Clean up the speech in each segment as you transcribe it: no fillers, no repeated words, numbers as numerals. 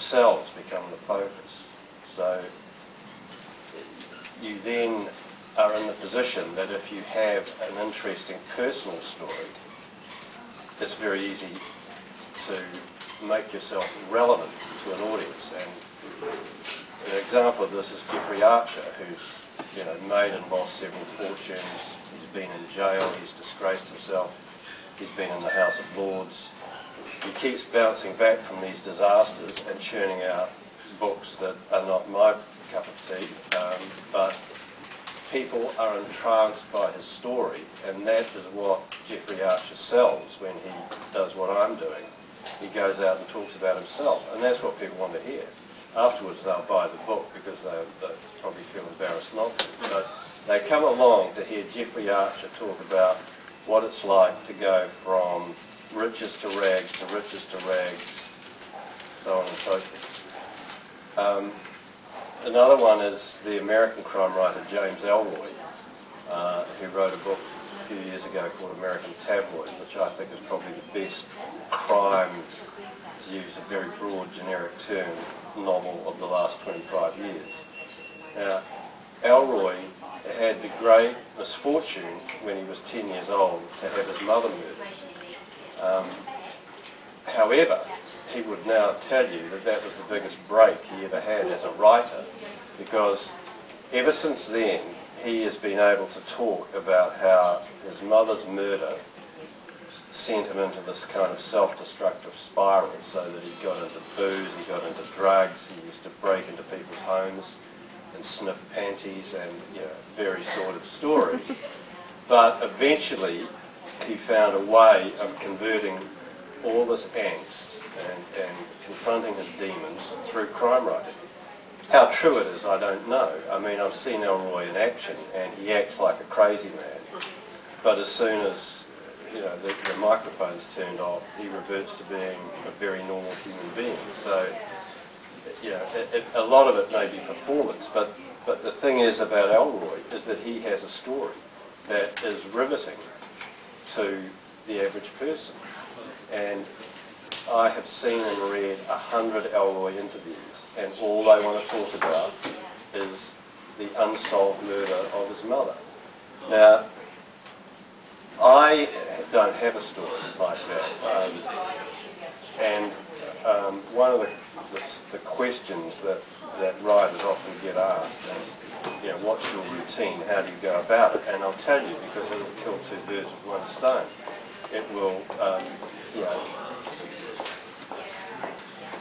themselves become the focus. So you then are in the position that if you have an interesting personal story, it's very easy to make yourself relevant to an audience. And an example of this is Jeffrey Archer, who's made and lost several fortunes. He's been in jail, he's disgraced himself, he's been in the House of Lords. He keeps bouncing back from these disasters and churning out books that are not my cup of tea, but people are entranced by his story, and that is what Jeffrey Archer sells when he does what I'm doing. He goes out and talks about himself, and that's what people want to hear. Afterwards they'll buy the book because they probably feel embarrassed not to. But they come along to hear Jeffrey Archer talk about what it's like to go from riches to rags to riches to rags, so on and so forth. Another one is the American crime writer James Ellroy, who wrote a book a few years ago called American Tabloid, which I think is probably the best crime, to use a very broad generic term, novel of the last 25 years. Now, Ellroy had the great misfortune when he was 10 years old to have his mother murdered. However, he would now tell you that that was the biggest break he ever had as a writer, because ever since then he has been able to talk about how his mother's murder sent him into this kind of self-destructive spiral, so that he got into booze, he got into drugs, he used to break into people's homes and sniff panties, and very sordid story. But eventually he found a way of converting all this angst and confronting his demons through crime writing. How true it is, I don't know. I mean, I've seen Ellroy in action, and he acts like a crazy man. But as soon as the microphone's turned off, he reverts to being a very normal human being. So, a lot of it may be performance, but the thing is about Ellroy is that he has a story that is riveting to the average person. And I have seen and read 100 Ellroy interviews, and all they want to talk about is the unsolved murder of his mother. Now, I don't have a story like that, and one of the questions that writers often get asked is, what's your routine, how do you go about it? And I'll tell you, because it will kill two birds with one stone. It will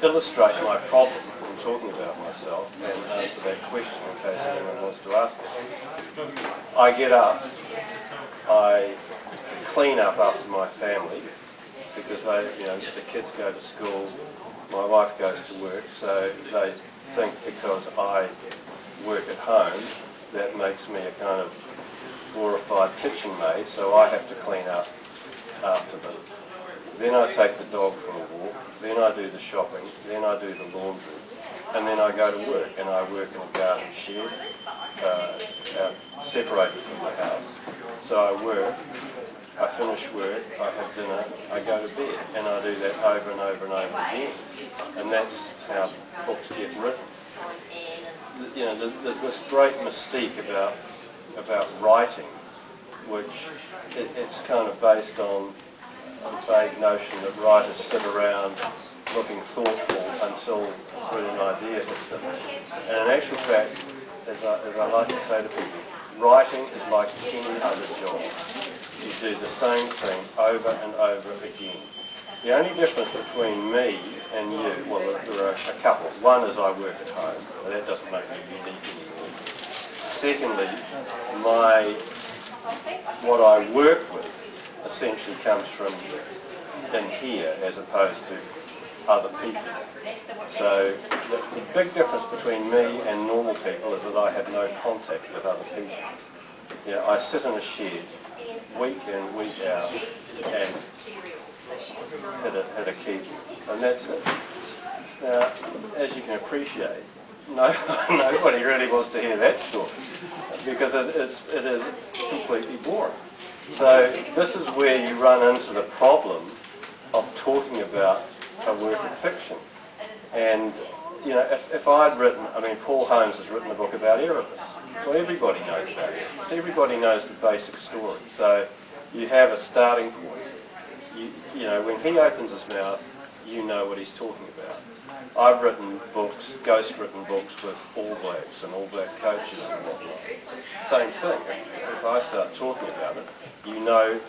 illustrate my problem in talking about myself and answer that question in case anyone wants to ask it. I get up, I clean up after my family, because the kids go to school, my wife goes to work, so they think because I work at home that makes me a kind of glorified kitchen maid, so I have to clean up after them. Then I take the dog for a walk, then I do the shopping, then I do the laundry, and then I go to work, and I work in a garden shed, separated from the house. So I work, I finish work, I have dinner, I go to bed, and I do that over and over and over again. And that's how books get written. There's this great mystique about writing, which it's kind of based on a vague notion that writers sit around looking thoughtful until a brilliant idea hits them. And in actual fact, as I like to say to people, writing is like any other job. You do the same thing over and over again. The only difference between me and you, well, there are a couple. One is I work at home, but that doesn't make me unique anymore. Secondly, what I work with essentially comes from in here as opposed to other people. So the big difference between me and normal people is that I have no contact with other people. I sit in a shed week in, week out, and hit a key, and that's it. Now, as you can appreciate, nobody really wants to hear that story, because it is completely boring. So this is where you run into the problem of talking about a work of fiction. And you know, if I'd written, I mean, Paul Holmes has written a book about Erebus. Well, everybody knows about Erebus. Everybody knows the basic story. So you have a starting point. You know, when he opens his mouth, you know what he's talking about. I've written books, ghost-written books with All Blacks and All Black coaches and whatnot. Same thing. If I start talking about it, you know,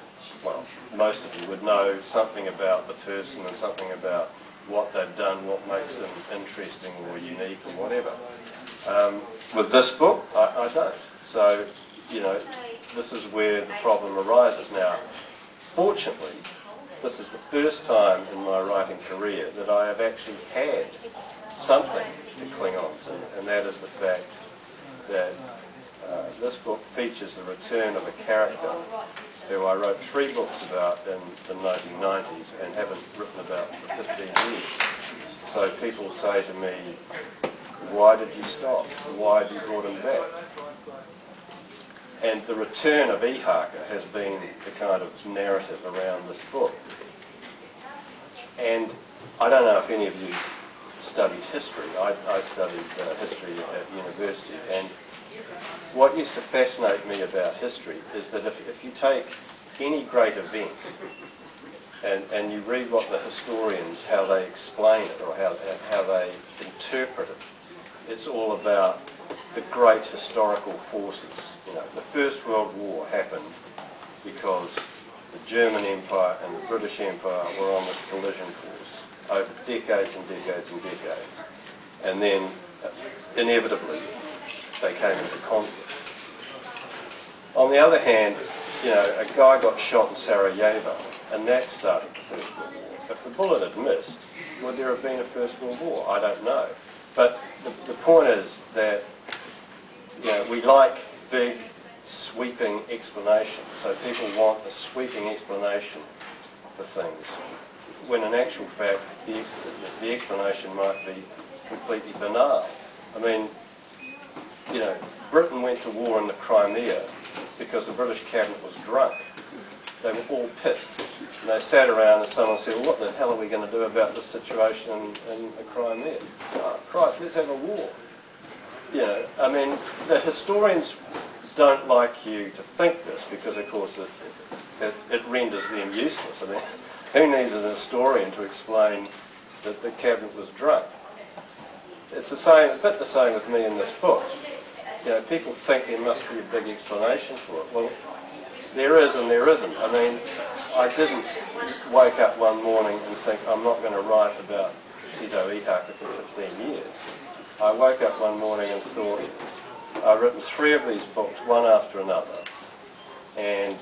well, most of you would know something about the person and something about what they've done, what makes them interesting or unique or whatever. With this book, I don't. So, you know, this is where the problem arises. Now, fortunately, this is the first time in my writing career that I have actually had something to cling on to, and that is the fact that this book features the return of a character who I wrote 3 books about in the 1990s and haven't written about for 15 years. So people say to me, why did you stop? Why have you brought him back? And the return of Ihaka has been the kind of narrative around this book. And I don't know if any of you studied history. I studied history at university, and what used to fascinate me about history is that if you take any great event and you read what the historians, how they explain it or how they interpret it, it's all about the great historical forces. You know, the First World War happened because the German Empire and the British Empire were on this collision course over decades and decades and decades. And then, inevitably, they came into conflict. On the other hand, you know, a guy got shot in Sarajevo, and that started the First World War. If the bullet had missed, would there have been a First World War? I don't know. But the point is that, you know, we like big, sweeping explanations. So people want a sweeping explanation for things, when in actual fact the explanation might be completely banal. I mean, you know, Britain went to war in the Crimea because the British cabinet was drunk. They were all pissed. And they sat around and someone said, well, what the hell are we going to do about this situation in the Crimea? Oh, Christ, let's have a war. You know, I mean, the historians don't like you to think this because, of course, it renders them useless. I mean, who needs an historian to explain that the cabinet was drunk? It's the same, a bit the same with me in this book. You know, people think there must be a big explanation for it. Well, there is and there isn't. I mean, I didn't wake up one morning and think I'm not going to write about Tito Ihaka for 15 years. I woke up one morning and thought, I've written 3 of these books, one after another, and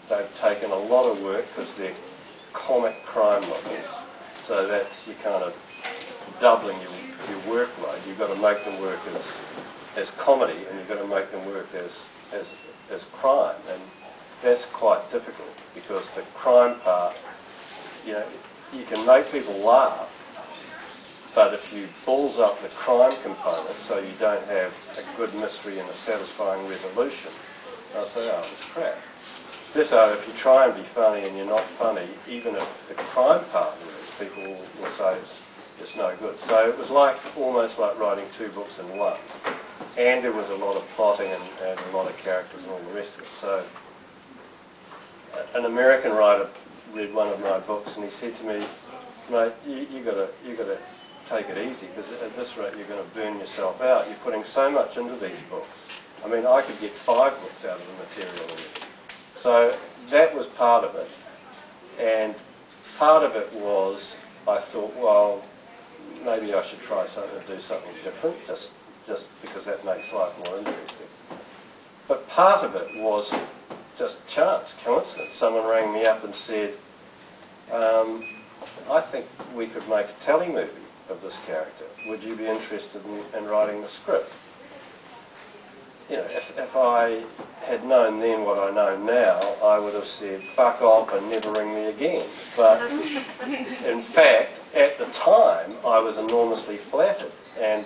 they've taken a lot of work because they're comic crime novels. So that's you kind of doubling your workload. You've got to make them work as comedy, and you've got to make them work as crime, and that's quite difficult because the crime part, you know, you can make people laugh, but if you balls up the crime component so you don't have a good mystery and a satisfying resolution, they'll say, oh, it's crap. So if you try and be funny and you're not funny, even if the crime part works, people will say it's no good. So it was almost like writing 2 books in one. And there was a lot of plotting and a lot of characters and all the rest of it. So an American writer read one of my books and he said to me, mate, you got to take it easy because at this rate you're going to burn yourself out. You're putting so much into these books. I mean, I could get 5 books out of the material. So that was part of it. And part of it was, I thought, well, maybe I should try something to do something different, just because that makes life more interesting. But part of it was just chance, coincidence. Someone rang me up and said, I think we could make a telly movie of this character. Would you be interested in writing the script? You know, if I had known then what I know now, I would have said, fuck off and never ring me again. But in fact, at the time, I was enormously flattered. And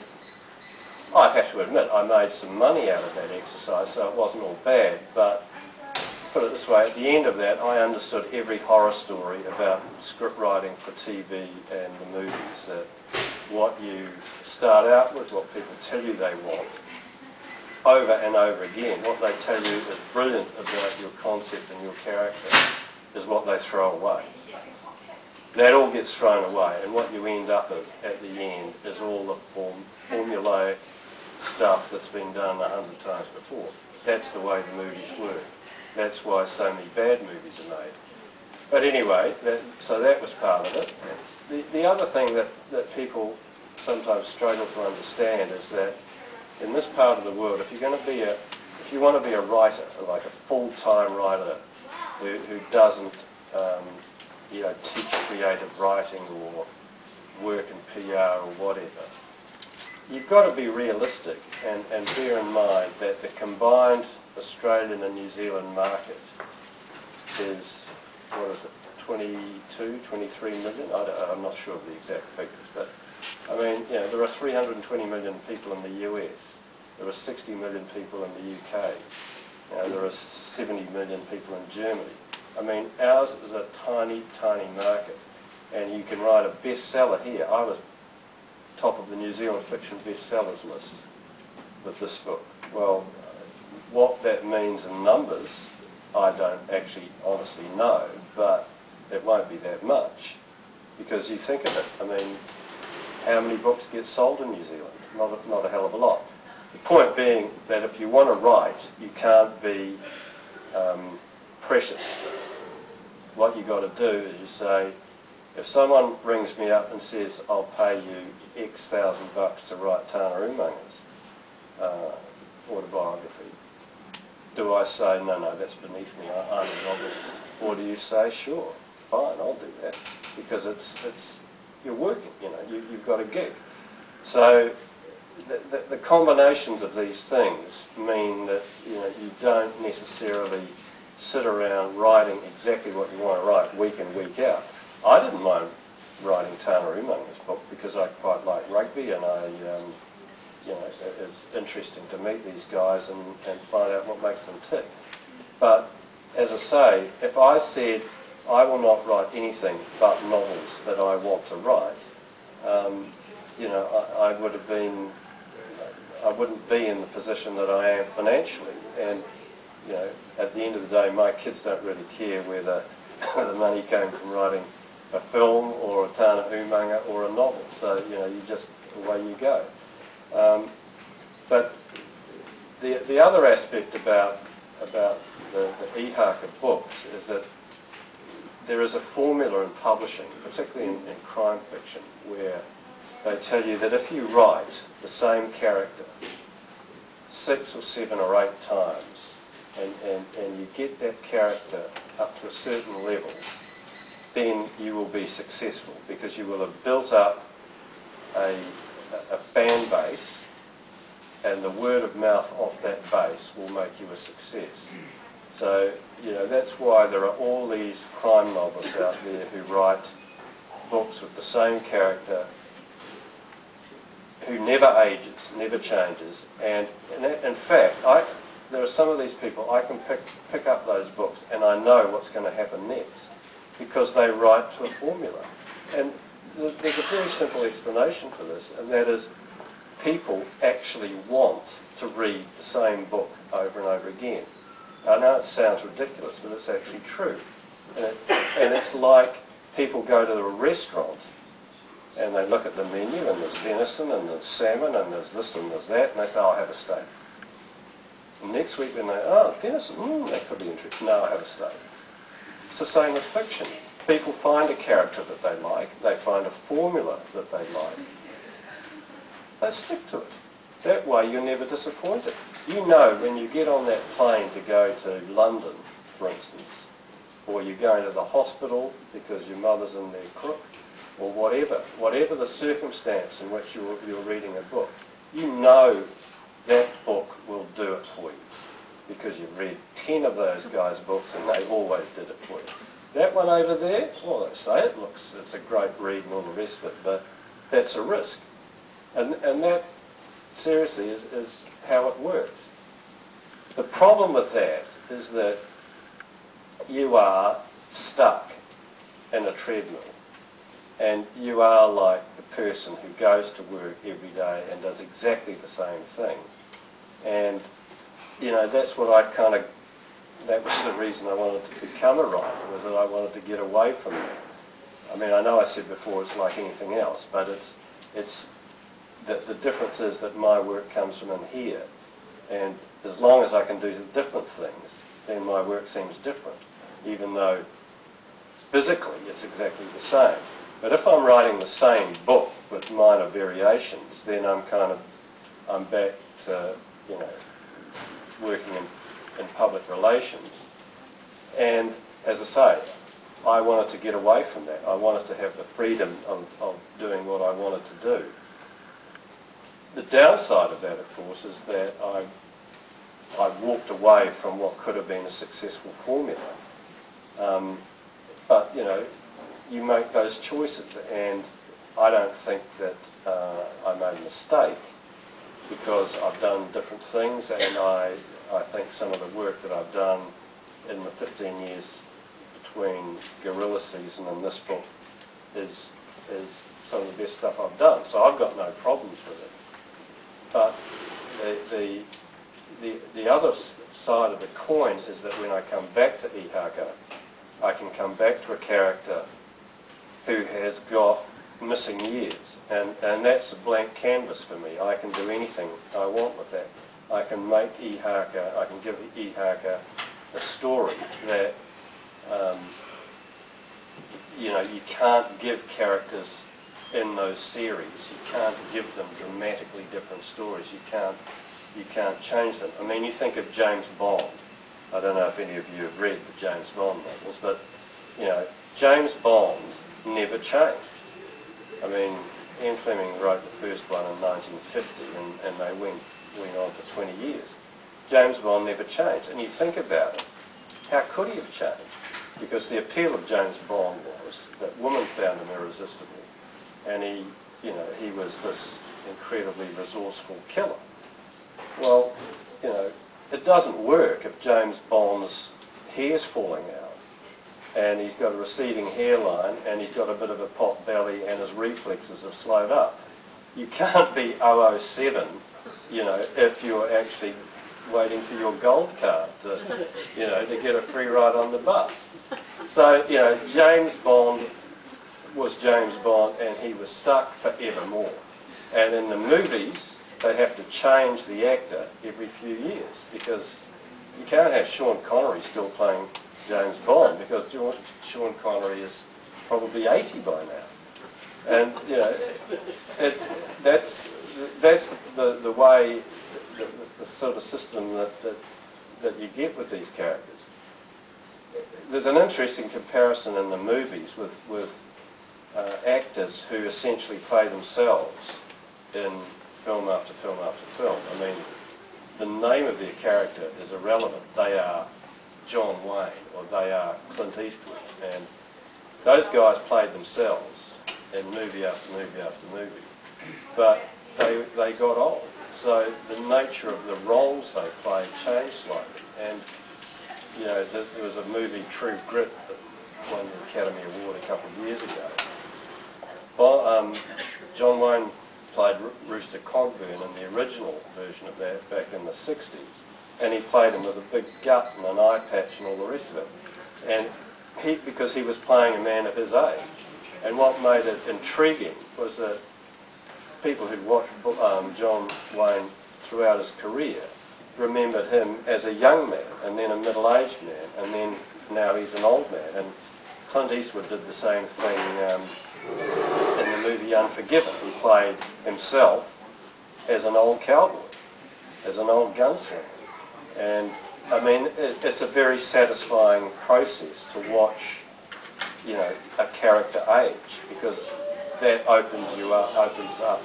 I have to admit, I made some money out of that exercise, so it wasn't all bad. But put it this way, at the end of that, I understood every horror story about script writing for TV and the movies that, what you start out with, what people tell you they want, over and over again. What they tell you is brilliant about your concept and your character is what they throw away. That all gets thrown away, and what you end up with at the end is all the formulaic stuff that's been done 100 times before. That's the way the movies work. That's why so many bad movies are made. But anyway, so that was part of it. The other thing that people sometimes struggle to understand is that in this part of the world, if you want to be a writer, like a full-time writer who doesn't teach creative writing or work in PR or whatever, you've got to be realistic and bear in mind that the combined Australian and New Zealand market is, 22, 23 million? I'm not sure of the exact figures, but I mean, there are 320 million people in the US. There are 60 million people in the UK. There are 70 million people in Germany. I mean, ours is a tiny, tiny market, and you can write a bestseller here. I was top of the New Zealand fiction bestsellers list with this book. Well, what that means in numbers, I don't actually honestly know, but it won't be that much, because you think of it, I mean, how many books get sold in New Zealand? Not a hell of a lot. The point being that if you want to write, you can't be precious. What you've got to do is you say, if someone rings me up and says, I'll pay you X thousand bucks to write Tana Umanga's autobiography, do I say, no, that's beneath me, I'm a novelist? Or do you say, sure, fine, I'll do that, because you're working, you've got a gig. So the combinations of these things mean that you don't necessarily sit around writing exactly what you want to write week in, week out. I didn't mind writing Tana Umanga's book because I quite like rugby, and it's interesting to meet these guys and find out what makes them tick. But as I say, if I said I will not write anything but novels that I want to write, I wouldn't be in the position that I am financially. And at the end of the day, my kids don't really care whether the money came from writing a film or a Tana Umanga or a novel. So you just away you go. But the other aspect about the Ihaka books is that there is a formula in publishing, particularly in crime fiction, where they tell you that if you write the same character 6 or 7 or 8 times and you get that character up to a certain level, then you will be successful, because you will have built up a fan base, and the word of mouth off that base will make you a success. So, that's why there are all these crime novelists out there who write books with the same character, who never ages, never changes. And in fact, there are some of these people, I can pick up those books and I know what's going to happen next, because they write to a formula. And there's a very simple explanation for this, and that is people actually want to read the same book over and over again. I know it sounds ridiculous, but it's actually true. And it's like people go to a restaurant and they look at the menu, and there's venison and there's salmon and there's this and there's that, and they say, I'll have a steak. And next week when venison, that could be interesting. No, I'll have a steak. It's the same with fiction. People find a character that they like, they find a formula that they like, they stick to it. That way you're never disappointed. You know when you get on that plane to go to London, for instance, or you're going to the hospital because your mother's in their crook, or whatever the circumstance in which you're reading a book, you know that book will do it for you, because you've read 10 of those guys' books and they always did it for you. That one over there, well, they say it's a great read and all the rest of it, but that's a risk. And that, seriously, is how it works. The problem with that is that you are stuck in a treadmill. And you are like the person who goes to work every day and does exactly the same thing. And, you know, that's what I kind of, that was the reason I wanted to become a writer, was that I wanted to get away from that. I mean, I know I said before it's like anything else, but it's that the difference is that my work comes from in here. And as long as I can do different things, then my work seems different, even though physically it's exactly the same. But if I'm writing the same book with minor variations, then I'm back to, you know, working in public relations. And as I say, I wanted to get away from that. I wanted to have the freedom of doing what I wanted to do. The downside of that, of course, is that I walked away from what could have been a successful formula. But, you know, you make those choices, and I don't think that I made a mistake, because I've done different things, and I think some of the work that I've done in the 15 years between Guerrilla Season and this book is some of the best stuff I've done. So I've got no problems with it. But the other side of the coin is that when I come back to Ihaka, I can come back to a character who has got missing years, and that's a blank canvas for me. I can do anything I want with that. I can make Ihaka, I can give Ihaka a story that, you know, you can't give characters in those series. You can't give them dramatically different stories. You can't change them. I mean, you think of James Bond. I don't know if any of you have read the James Bond novels, but, you know, James Bond never changed. I mean, Ian Fleming wrote the first one in 1950, and they went on for 20 years. James Bond never changed. And you think about it, how could he have changed? Because the appeal of James Bond was that women found him irresistible, and he was this incredibly resourceful killer. Well, you know, it doesn't work if James Bond's hair's falling out, and he's got a receding hairline, and he's got a bit of a pot belly, and his reflexes have slowed up. You can't be 007, you know, if you're actually waiting for your gold card to, you know, to get a free ride on the bus. So, you know, James Bond was James Bond, and he was stuck forevermore. And in the movies, they have to change the actor every few years, because you can't have Sean Connery still playing James Bond, because Sean Connery is probably 80 by now. And, you know, that's the way, the sort of system that you get with these characters. There's an interesting comparison in the movies with actors who essentially play themselves in film after film after film. I mean, the name of their character is irrelevant. They are John Wayne, or they are Clint Eastwood, and those guys played themselves in movie after movie after movie. But they got old, so the nature of the roles they played changed slightly. And, you know, there was a movie, True Grit, that won the Academy Award a couple of years ago. Well, John Wayne played Rooster Cogburn in the original version of that back in the 60s, and he played him with a big gut and an eye patch and all the rest of it. And because he was playing a man of his age. And what made it intriguing was that people who'd watched John Wayne throughout his career remembered him as a young man, and then a middle-aged man, and then now he's an old man. And Clint Eastwood did the same thing in the movie Unforgiven. He played himself as an old cowboy, as an old gunslinger. And I mean, it's a very satisfying process to watch, you know, a character age, because that opens up,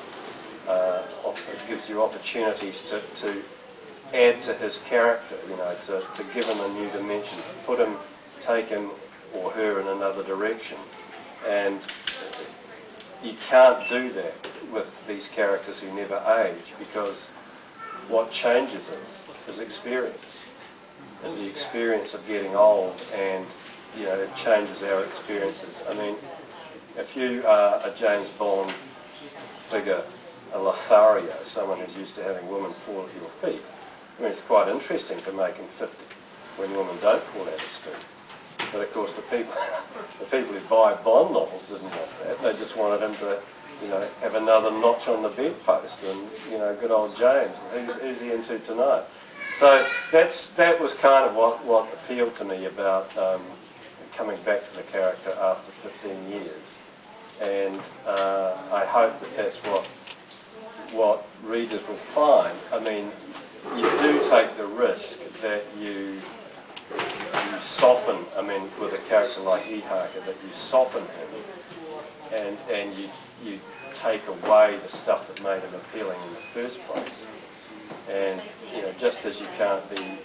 it gives you opportunities to add to his character, you know, to give him a new dimension, take him or her in another direction. And you can't do that with these characters who never age, because what changes is experience. Is the experience of getting old, and, you know, it changes our experiences. I mean, if you are a James Bond figure, a Lothario, someone who's used to having women fall at your feet, I mean, it's quite interesting to make him 50 when women don't fall at his feet. But of course, the people who buy Bond novels didn't want that. They just wanted him to, have another notch on the bedpost, and good old James. Who's he into tonight? So that was kind of what appealed to me about coming back to the character after 15 years, and I hope that that's what readers will find. I mean, you do take the risk that you soften, I mean, with a character like Ihaka, that you soften him and you take away the stuff that made him appealing in the first place. And, just as you can't be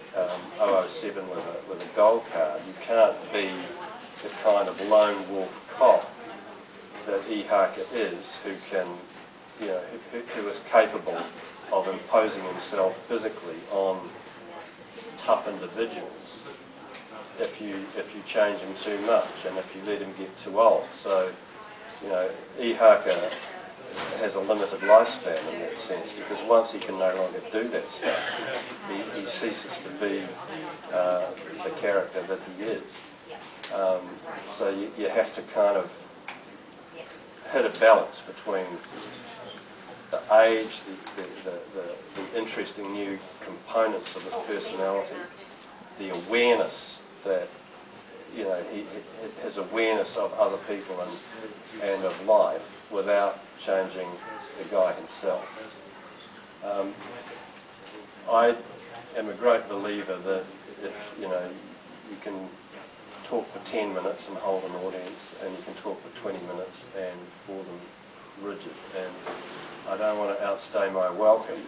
007 with a gold card, you can't be the kind of lone wolf cop that Ihaka is, who can, who is capable of imposing himself physically on tough individuals if you change him too much and if you let him get too old. So, Ihaka has a limited lifespan in that sense, because once he can no longer do that stuff, he ceases to be the character that he is. So you have to kind of hit a balance between the age, the interesting new components of his personality, the awareness that, his awareness of other people and of life, without changing the guy himself. I am a great believer that if, you can talk for 10 minutes and hold an audience, and you can talk for 20 minutes and bore them rigid. And I don't want to outstay my welcome.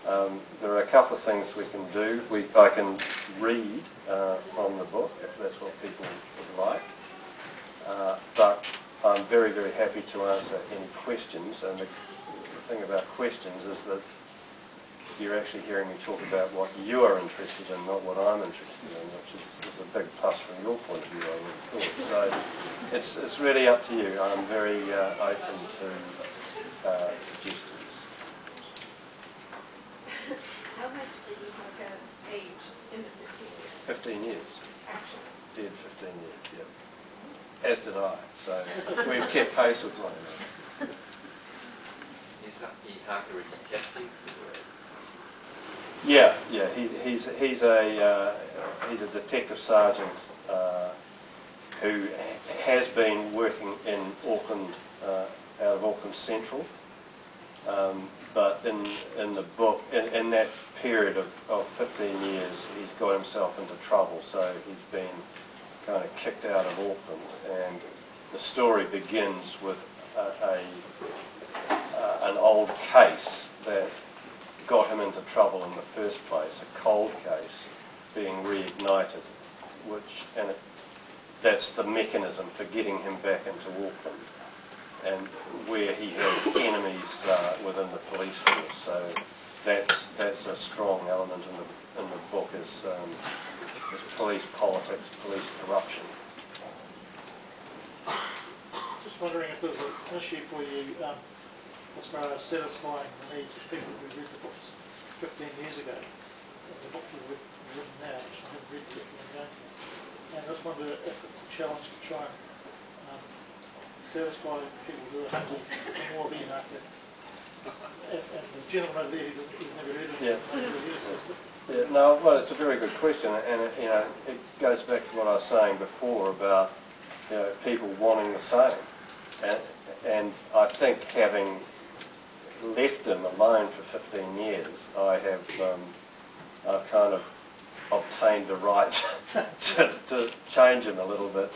There are a couple of things we can do. I can read from the book, if that's what people would like. But I'm very, very happy to answer any questions. And the thing about questions is that you're actually hearing me talk about what you are interested in, not what I'm interested in, which is a big plus from your point of view, I would have thought. So it's really up to you. I'm very open to suggestions. How much did Ihaka age in the 15 15 years? years. Dead 15 years, yeah. As did I. So we've kept pace with one another. Is Ihaka a detective? Yeah. He's a detective sergeant who has been working in Auckland, out of Auckland Central. But in the book, in that period of 15 years, he's got himself into trouble. So he's been kind of kicked out of Auckland, and the story begins with an old case that got him into trouble in the first place, a cold case being reignited, that's the mechanism for getting him back into Auckland, and where he has enemies within the police force. So that's a strong element in the book, is police politics, police corruption. Just wondering if there's an issue for you as far as satisfying the needs of people who read the books 15 years ago, and the book you've written now, which I haven't read yet, and I just wonder if it's a challenge to try and satisfy people who are hungry for more of Ihaka. And the gentleman over there who's never heard of it. Yeah, no, well, it's a very good question, and it goes back to what I was saying before about people wanting the same, and I think having left him alone for 15 years, I've kind of obtained the right to change him a little bit,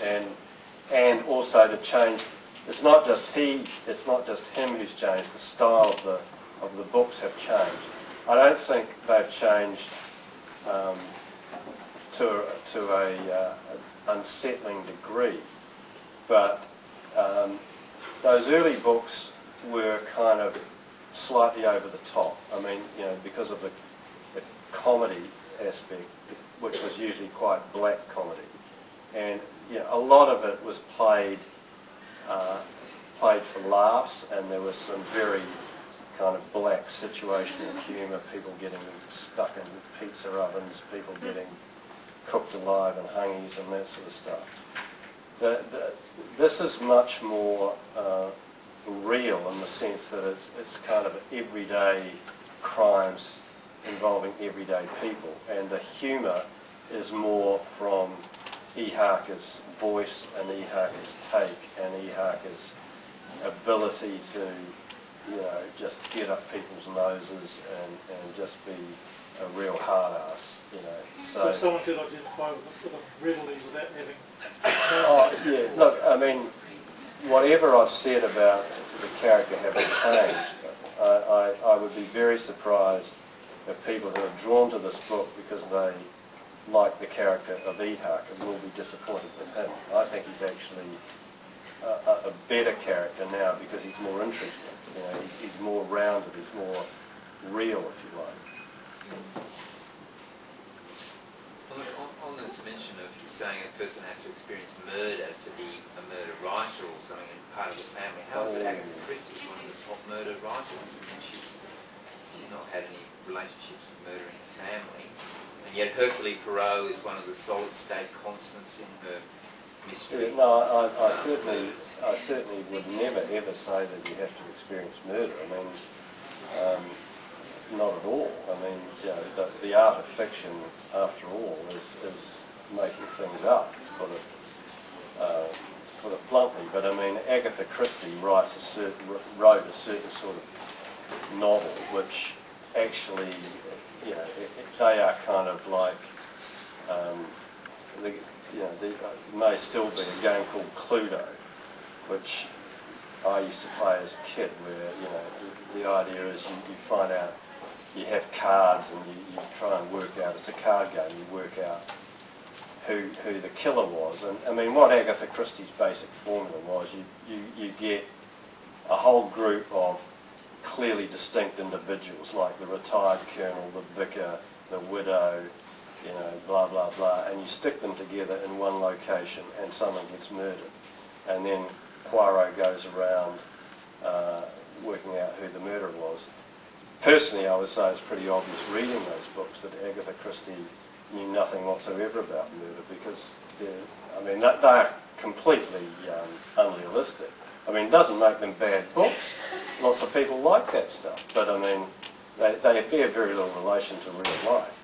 and also to change. It's not just him who's changed. The style of the books have changed. I don't think they've changed to a unsettling degree, but those early books were kind of slightly over the top. I mean, because of the comedy aspect, which was usually quite black comedy, and a lot of it was played played for laughs, and there was some very kind of black situational humour, people getting stuck in pizza ovens, people getting cooked alive in hungies and that sort of stuff. This is much more real in the sense that it's kind of everyday crimes involving everyday people, and the humour is more from Ihaka's voice and Ihaka's take and Ihaka's ability to, you know, just get up people's noses and just be a real hard ass, you know. So someone could identify with them readily without having... Oh, yeah, look, I mean, whatever I've said about the character having changed, I would be very surprised if people who are drawn to this book because they like the character of Ihaka will be disappointed with him. I think he's actually a better character now because he's more interesting. You know, he's more rounded, he's more real, if you like. On this mention of you saying a person has to experience murder to be a murder writer or something and part of the family, how is it Agatha Christie's one of the top murder writers? I mean, she's not had any relationships with murdering a family, and yet Hercule Poirot is one of the solid state constants in her mystery. Yeah, no, I certainly would never ever say that you have to experience murder. I mean, not at all. I mean, you know, the art of fiction, after all, is making things up, to put it bluntly. But I mean, Agatha Christie wrote a certain sort of novel, which actually, you know, they are kind of like, there may still be a game called Cluedo, which I used to play as a kid, where, you know, the idea is you find out, you have cards and you try and work out, it's a card game, you work out who the killer was. And I mean, what Agatha Christie's basic formula was, you get a whole group of clearly distinct individuals, like the retired colonel, the vicar, the widow, you know, blah, blah, blah, and you stick them together in one location and someone gets murdered. And then Poirot goes around working out who the murderer was. Personally, I would say it's pretty obvious reading those books that Agatha Christie knew nothing whatsoever about murder, because they are completely unrealistic. I mean, it doesn't make them bad books. Lots of people like that stuff, but I mean, they bear very little relation to real life.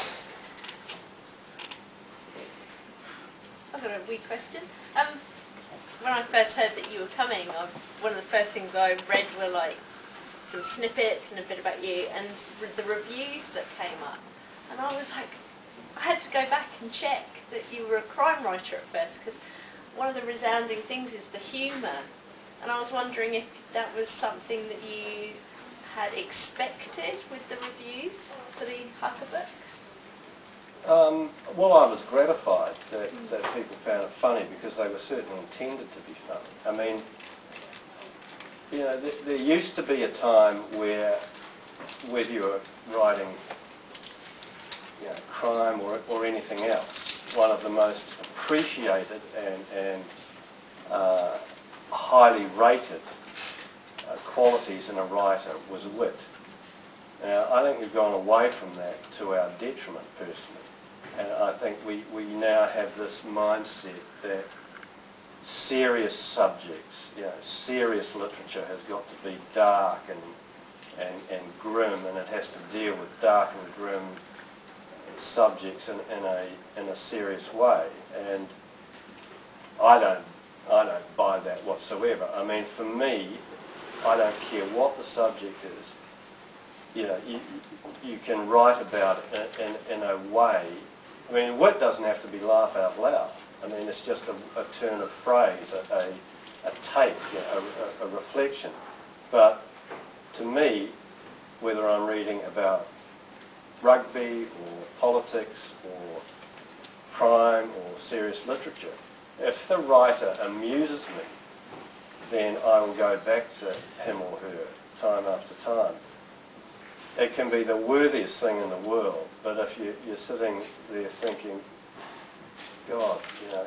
I've got a wee question. When I first heard that you were coming, one of the first things I read were like some snippets and a bit about you and the reviews that came up. And I was like, I had to go back and check that you were a crime writer at first, because one of the resounding things is the humour. And I was wondering if that was something that you had expected with the reviews for the Ihaka books? Well, I was gratified that people found it funny, because they were certainly intended to be funny. I mean, you know, there used to be a time where, whether you were writing, you know, crime or anything else, one of the most appreciated and highly rated qualities in a writer was wit. Now, I think we've gone away from that to our detriment, personally. And I think we now have this mindset that serious subjects, you know, serious literature has got to be dark and grim, and it has to deal with dark and grim subjects in a serious way. And I don't buy that whatsoever. I mean, for me, I don't care what the subject is. You know, you can write about it in a way. I mean, wit doesn't have to be laugh out loud. I mean, it's just a turn of phrase, a take, you know, a reflection. But to me, whether I'm reading about rugby or politics or crime or serious literature, if the writer amuses me, then I will go back to him or her time after time. It can be the worthiest thing in the world, but if you're sitting there thinking, God, you know,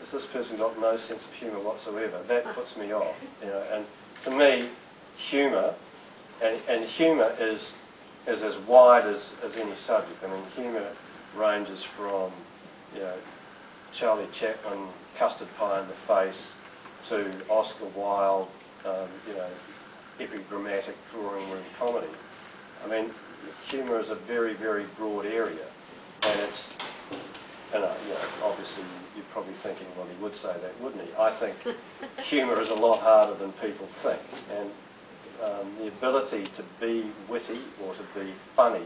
has this person got no sense of humour whatsoever? That puts me off, you know. And to me, humour, and humour is as wide as any subject. I mean, humour ranges from, you know, Charlie Chaplin, custard pie in the face, to Oscar Wilde, you know, epigrammatic drawing room comedy. I mean, humour is a very, very broad area, and it's, and you know, obviously you're probably thinking, well, he would say that, wouldn't he? I think humour is a lot harder than people think, and the ability to be witty or to be funny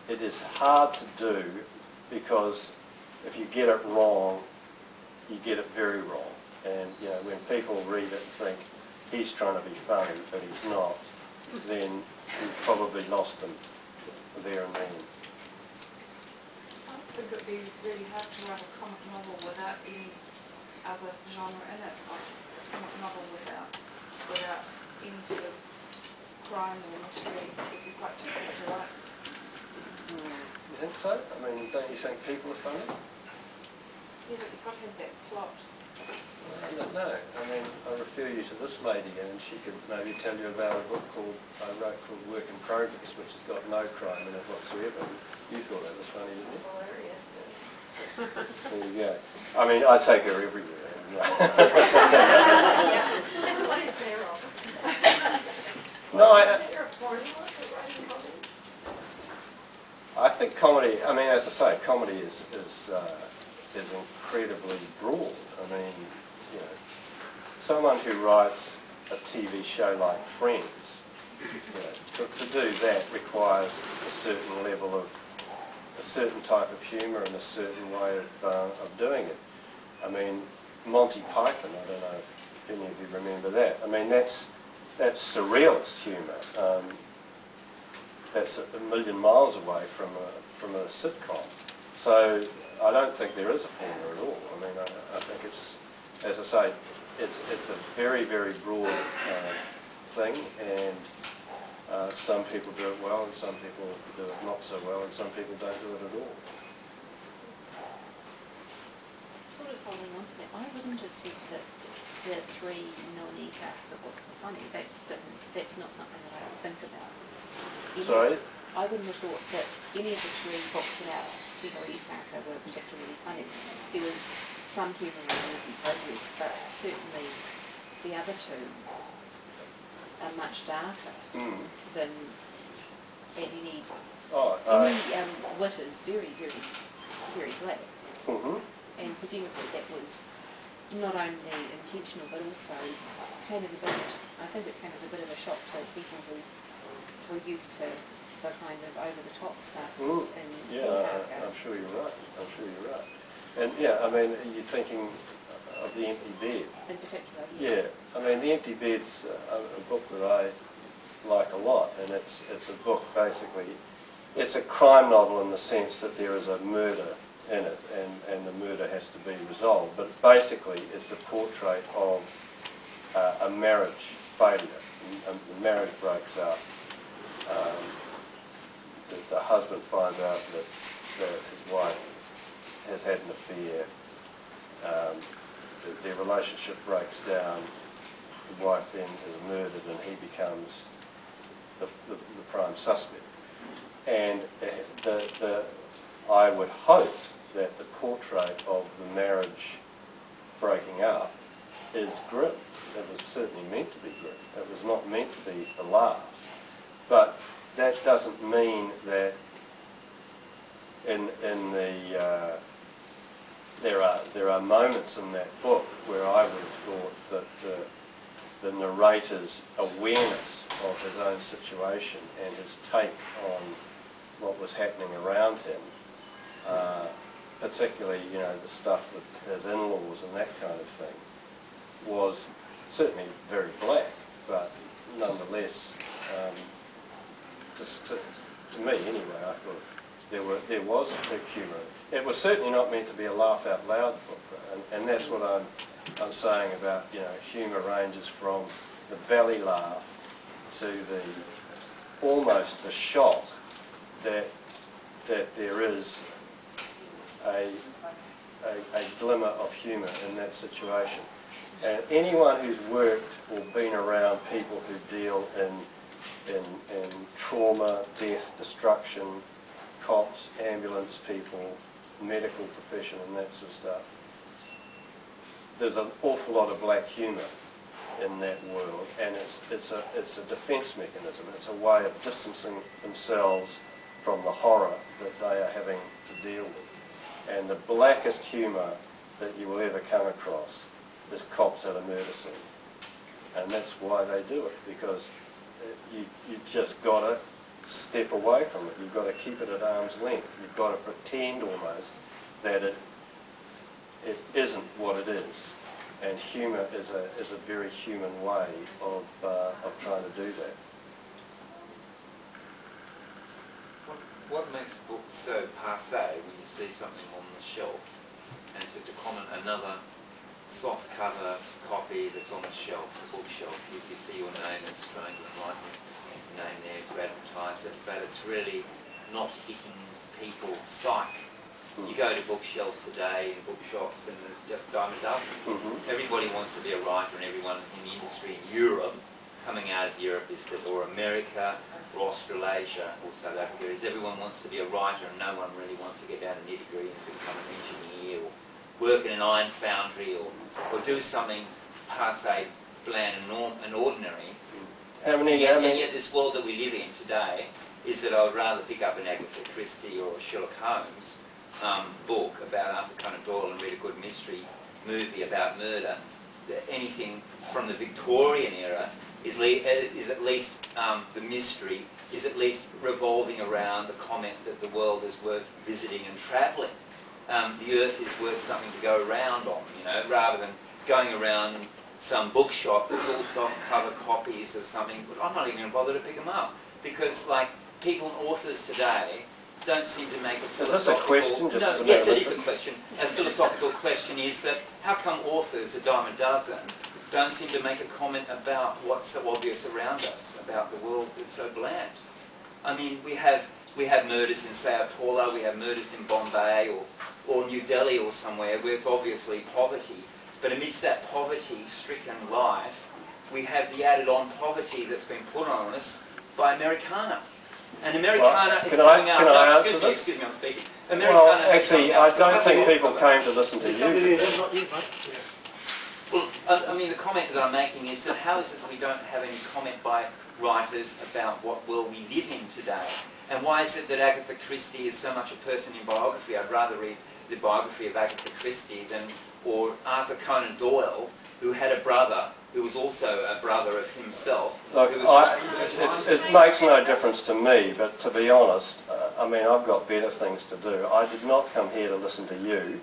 it is hard to do, because if you get it wrong, you get it very wrong. And you know, when people read it and think he's trying to be funny but he's not, then you've probably lost them there and then. I think it would be really hard to write a comic novel without any other genre in it, like a comic novel without any sort of crime or mystery. It would be quite difficult to write. You think so? I mean, don't you think people are funny? Yeah, but you've got to have that plot. I don't know. I mean, I refer you to this lady, and she could maybe tell you about a book I wrote called Work in Progress, which has got no crime in it whatsoever. You thought that was funny, didn't you? Hilarious. There you go. I mean, I take her everywhere. What is there wrong? No, Is there a formula for writing comedy? I think comedy, I mean, as I say, comedy is incredibly broad. I mean, you know, someone who writes a TV show like Friends, you know, to do that requires a certain level of, a certain type of humour and a certain way of doing it. I mean, Monty Python, I don't know if any of you remember that. I mean, that's surrealist humour. That's a million miles away from a sitcom. So I don't think there is a formula at all. I mean, I think it's, as I say, it's a very, very broad thing, and some people do it well, and some people do it not so well, and some people don't do it at all. Sort of following on from that, I wouldn't have said that the three non-Ihaka books were funny. That's not something that I would think about. Sorry? I wouldn't have thought that any of the three books without Ihaka were particularly funny. There was some humour in Work in Progress, but certainly the other two are much darker than any wit is very, very, very black. And presumably that was not only intentional but also came as a bit, I think it came as a bit of a shock to people who were used to the kind of over-the-top stuff in Ihaka. I'm sure you're right. I'm sure you're right. And yeah, I mean, you're thinking of The Empty Bed. In particular, yeah. I mean, The Empty Bed's a book that I like a lot, and it's a book basically, it's a crime novel in the sense that there is a murder in it, and the murder has to be resolved. But basically, it's a portrait of a marriage failure. The marriage breaks up. The husband finds out that his wife has had an affair. Their relationship breaks down. The wife then is murdered, and he becomes the prime suspect. And I would hope that the portrait of the marriage breaking up is grim. It was certainly meant to be grim. It was not meant to be for laughs. But that doesn't mean that there are moments in that book where I would have thought that the narrator's awareness of his own situation and his take on what was happening around him, particularly, you know, the stuff with his in-laws and that kind of thing, was certainly very black, but nonetheless, to me anyway, I thought there was a big humour. It was certainly not meant to be a laugh out loud book, and that's what I'm saying about, you know, humour ranges from the belly laugh to the almost the shock that there is a glimmer of humour in that situation. And anyone who's worked or been around people who deal in trauma, death, destruction, cops, ambulance people, medical profession and that sort of stuff, there's an awful lot of black humour in that world, and it's a defence mechanism. It's a way of distancing themselves from the horror that they are having to deal with. And the blackest humour that you will ever come across is cops at a murder scene. And that's why they do it, because you just got to step away from it. You've got to keep it at arm's length. You've got to pretend almost that it isn't what it is. And humour is a very human way of trying to do that. What makes a book so passé when you see something on the shelf and it's just a common, another soft cover copy that's on the shelf, the bookshelf, you see your name as trying to write your name there to advertise it, but it's really not hitting people's psyche. You go to bookshelves today, in bookshops, and there's just a dime a dozen. Everybody wants to be a writer, and everyone in the industry in Europe, coming out of Europe, is that, or America, or Australasia, or South Africa, is everyone wants to be a writer, and no one really wants to get down to nitty-gritty and become an engineer, or work in an iron foundry, or do something passé, bland and ordinary. And yet this world that we live in today is that I would rather pick up an Agatha Christie or a Sherlock Holmes book about Arthur Conan Doyle and read a good mystery movie about murder. Anything from the Victorian era is at least the mystery is at least revolving around the comment that the world is worth visiting and travelling. The earth is worth something to go around on, you know, rather than going around some bookshop that's all soft cover copies of something. But I'm not even going to bother to pick them up because, like, people and authors today don't seem to make a philosophical... Is this a question? No, yes, it is a question. A philosophical question is that how come authors, a dime a dozen, don't seem to make a comment about what's so obvious around us, about the world that's so bland? I mean, we have murders in, say, Ayatollah, we have murders in Bombay or New Delhi or somewhere where it's obviously poverty. But amidst that poverty-stricken life, we have the added-on poverty that's been put on us by Americana. And Americana is coming out... Excuse me, I'm speaking. Well, actually, I don't think people came to listen to you. Well, I mean, the comment that I'm making is that how is it that we don't have any comment by writers about what world we live in today? And why is it that Agatha Christie is so much a person in biography? I'd rather read the biography of Agatha Christie or Arthur Conan Doyle, who had a brother who was also a brother of himself. Look, it makes no difference to me, but to be honest, I mean, I've got better things to do. I did not come here to listen to you.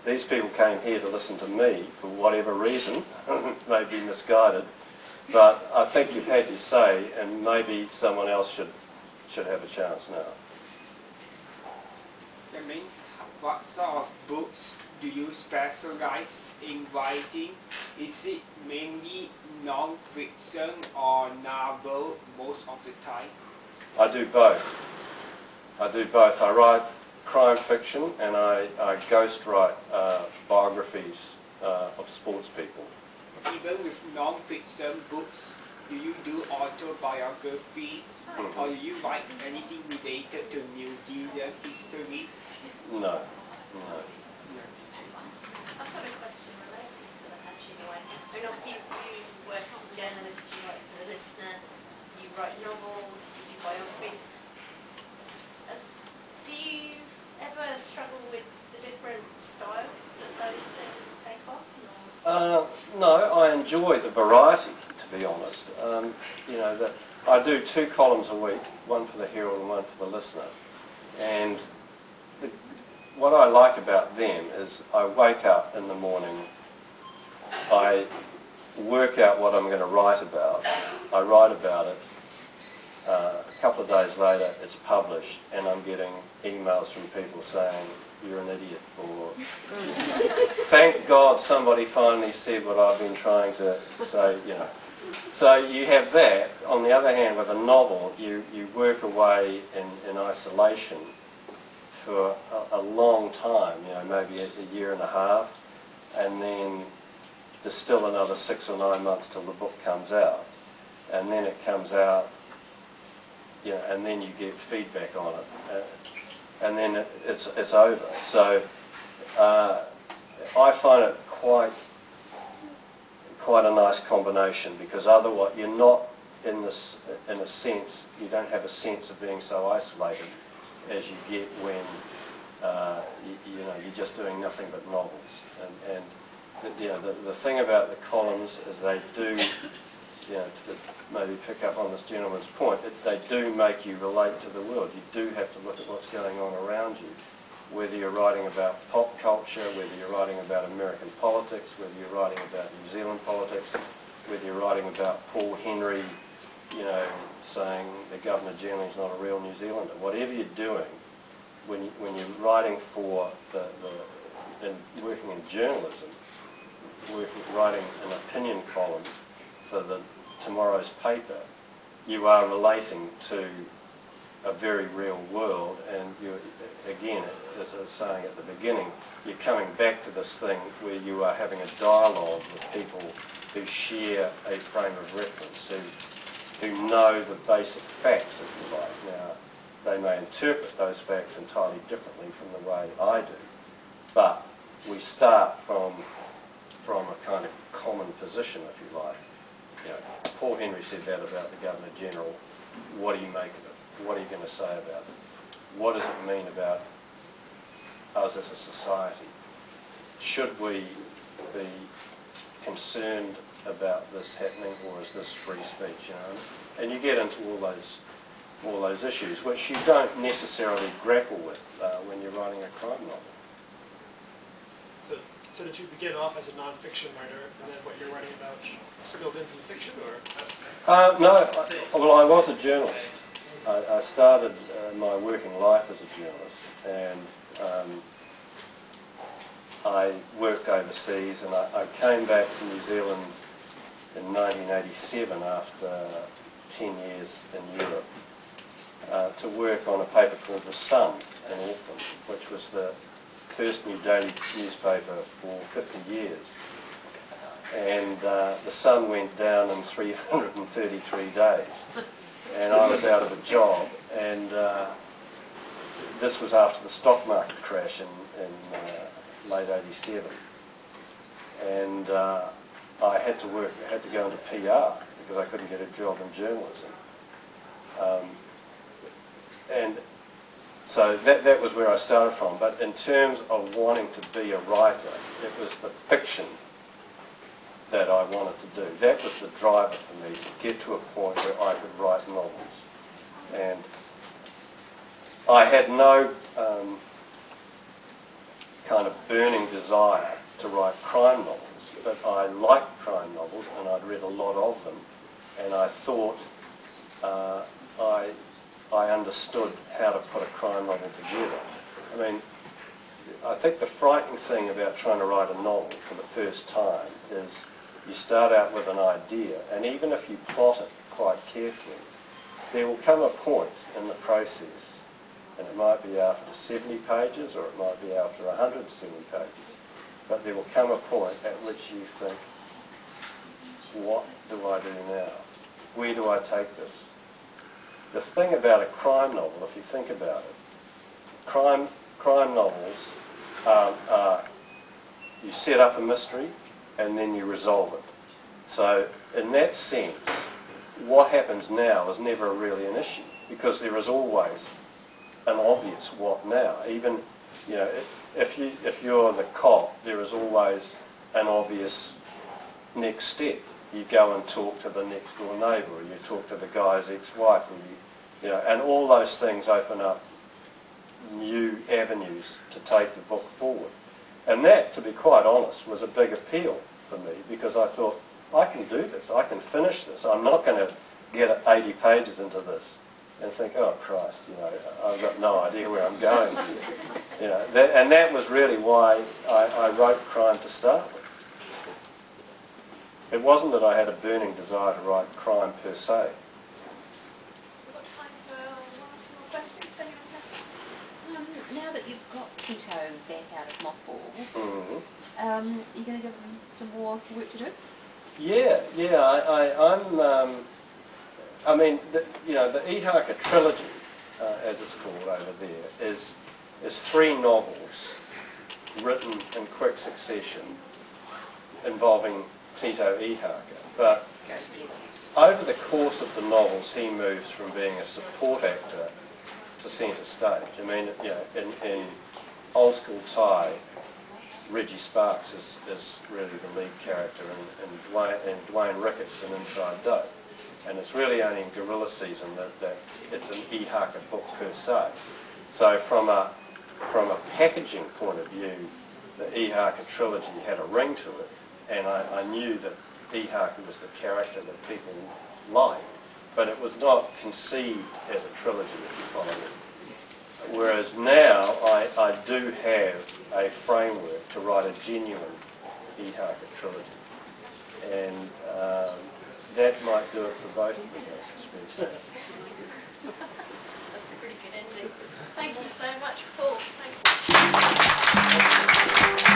These people came here to listen to me for whatever reason, may be misguided, but I think you've had your say, and maybe someone else should have a chance now. That means, what sort of books do you specialize in writing? Is it mainly non-fiction or novel most of the time? I do both. I write crime fiction and I ghostwrite biographies of sports people. Even with non-fiction books, do you do autobiography or do you write anything related to New Zealand history? No. I've got a question relating to that actually in a way. I mean, obviously you work as a journalist, you write for the Listener, you write novels, you do biographies. Do you ever struggle with the different styles that those things take on? No, I enjoy the variety, to be honest. You know, that I do 2 columns a week, one for the Herald and one for the Listener. And what I like about them is I wake up in the morning, I work out what I'm going to write about, I write about it, a couple of days later it's published and I'm getting emails from people saying, you're an idiot, or thank God somebody finally said what I've been trying to say, you know. So you have that. On the other hand, with a novel, you work away in isolation for a long time, you know, maybe a year and a half, and then there's still another 6 or 9 months till the book comes out, and then it comes out, you know, and then you get feedback on it, and then it's over. So I find it quite a nice combination, because otherwise you're not in a sense, you don't have a sense of being so isolated as you get when you know, you're just doing nothing but novels. And you know, the thing about the columns is they do, you know, to maybe pick up on this gentleman's point, they do make you relate to the world. You do have to look at what's going on around you, whether you're writing about pop culture, whether you're writing about American politics, whether you're writing about New Zealand politics, whether you're writing about Paul Henry, you know, saying the Governor-General is not a real New Zealander. Whatever you're doing, when you're writing for and working in journalism, writing an opinion column for tomorrow's paper, you are relating to a very real world, and you, again, as I was saying at the beginning, you're coming back to this thing where you are having a dialogue with people who share a frame of reference, who know the basic facts, if you like. Now, they may interpret those facts entirely differently from the way I do, but we start from a kind of common position, if you like. You know, Paul Henry said that about the Governor-General. What do you make of it? What are you going to say about it? What does it mean about us as a society? Should we be concerned about this happening, or is this free speech? You know, and you get into all those issues, which you don't necessarily grapple with when you're writing a crime novel. So did you begin off as a non-fiction writer, and then what you're writing about spilled into the fiction, or? No, well, I was a journalist. I started my working life as a journalist, and I worked overseas, and I came back to New Zealand in 1987 after 10 years in Europe to work on a paper called The Sun in Auckland, which was the first new daily newspaper for 50 years. And The Sun went down in 333 days. And I was out of a job, and this was after the stock market crash in late '87. And I had to go into PR because I couldn't get a job in journalism. And so that was where I started from. But in terms of wanting to be a writer, it was the fiction that I wanted to do. That was the driver for me, to get to a point where I could write novels. And I had no kind of burning desire to write crime novels, but I liked crime novels, and I'd read a lot of them, and I thought I understood how to put a crime novel together. I mean, I think the frightening thing about trying to write a novel for the first time is you start out with an idea, and even if you plot it quite carefully, there will come a point in the process, and it might be after 70 pages or it might be after 170 pages, but there will come a point at which you think, what do I do now? Where do I take this? The thing about a crime novel, if you think about it, crime novels you set up a mystery and then you resolve it. So in that sense, what happens now is never really an issue, because there is always an obvious what now. Even, you know, if you're the cop, there is always an obvious next step. You go and talk to the next door neighbour, or you talk to the guy's ex-wife, or you know, and all those things open up new avenues to take the book forward. And that, to be quite honest, was a big appeal for me, because I thought, I can do this, I can finish this. I'm not going to get 80 pages into this and think, oh Christ, you know, I've got no idea where I'm going here. You know, and that was really why I wrote crime to start with. It wasn't that I had a burning desire to write crime per se. We've got time for one or two more questions, if anyone has one. now that you've got Tito back out of mothballs, Mhm. you're going to give them some more work to do? Yeah. I mean, the Ihaka trilogy, as it's called over there, is 3 novels written in quick succession involving Tito Ihaka. But over the course of the novels, he moves from being a support actor to centre stage. I mean, in old school Thai, Reggie Sparks is really the lead character, and Dwayne Ricketts in Inside Dope. And it's really only in Guerrilla Season that it's an Ihaka book per se. So from a packaging point of view, the Ihaka trilogy had a ring to it, and I knew that Ihaka was the character that people liked, but it was not conceived as a trilogy, if you follow me. Whereas now I do have a framework to write a genuine Ihaka trilogy, and that might do it for both of them, I suspect. That's a pretty good ending. Thank you so much, Paul. Thank you.